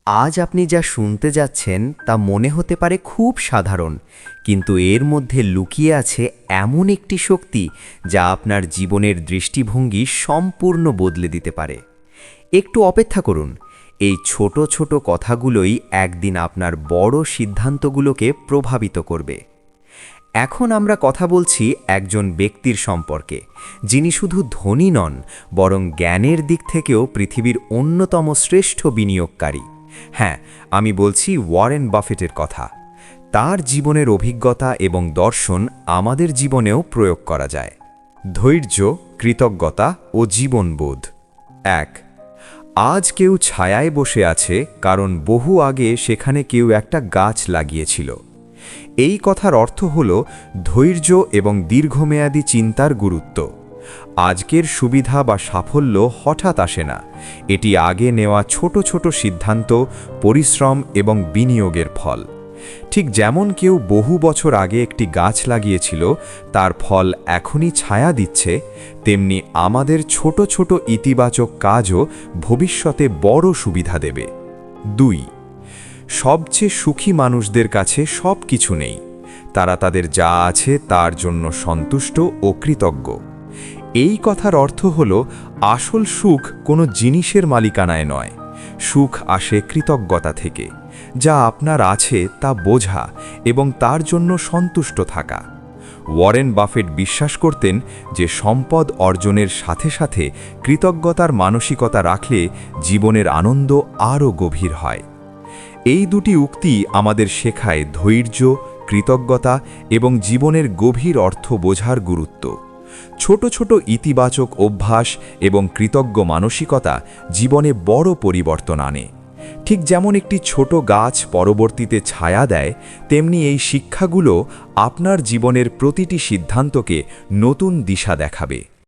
আজ আপনি যা শুনতে যাচ্ছেন তা মনে হতে পারে খুব সাধারণ, কিন্তু এর মধ্যে লুকিয়ে আছে এমন একটি শক্তি যা আপনার জীবনের দৃষ্টিভঙ্গি সম্পূর্ণ বদলে দিতে পারে। একটু অপেক্ষা করুন, এই ছোট ছোট কথাগুলোই একদিন আপনার বড় সিদ্ধান্তগুলোকে প্রভাবিত করবে। এখন আমরা কথা বলছি একজন ব্যক্তির সম্পর্কে, যিনি শুধু ধনী নন, বরং জ্ঞানের দিক থেকেও পৃথিবীর অন্যতম শ্রেষ্ঠ বিনিয়োগকারী। হ্যাঁ, আমি বলছি ওয়ারেন বাফেটের কথা। তার জীবনের অভিজ্ঞতা এবং দর্শন আমাদের জীবনেও প্রয়োগ করা যায়। ধৈর্য, কৃতজ্ঞতা ও জীবনবোধ। ১। আজ কেউ ছায়ায় বসে আছে কারণ বহু আগে সেখানে কেউ একটা গাছ লাগিয়েছিল। এই কথার অর্থ হল ধৈর্য এবং দীর্ঘমেয়াদী চিন্তার গুরুত্ব। আজকের সুবিধা বা সাফল্য হঠাৎ আসে না, এটি আগে নেওয়া ছোট ছোট সিদ্ধান্ত, পরিশ্রম এবং বিনিয়োগের ফল। ঠিক যেমন কেউ বহু বছর আগে একটি গাছ লাগিয়েছিল, তার ফল এখনই ছায়া দিচ্ছে, তেমনি আমাদের ছোট ছোট ইতিবাচক কাজও ভবিষ্যতে বড় সুবিধা দেবে। ২। সবচেয়ে সুখী মানুষদের কাছে সব কিছু নেই, তারা তাদের যা আছে তার জন্য সন্তুষ্ট ও কৃতজ্ঞ। এই কথার অর্থ হল আসল সুখ কোনো জিনিসের মালিকানায় নয়, সুখ আসে কৃতজ্ঞতা থেকে। যা আপনার আছে তা বোঝা এবং তার জন্য সন্তুষ্ট থাকা। ওয়ারেন বাফেট বিশ্বাস করতেন যে সম্পদ অর্জনের সাথে সাথে কৃতজ্ঞতার মানসিকতা রাখলে জীবনের আনন্দ আরও গভীর হয়। এই দুটি উক্তি আমাদের শেখায় ধৈর্য, কৃতজ্ঞতা এবং জীবনের গভীর অর্থ বোঝার গুরুত্ব। ছোট ছোট ইতিবাচক অভ্যাস এবং কৃতজ্ঞ মানসিকতা জীবনে বড় পরিবর্তন আনে। ঠিক যেমন একটি ছোট গাছ পরবর্তীতে ছায়া দেয়, তেমনি এই শিক্ষাগুলো আপনার জীবনের প্রতিটি সিদ্ধান্তকে নতুন দিশা দেখাবে।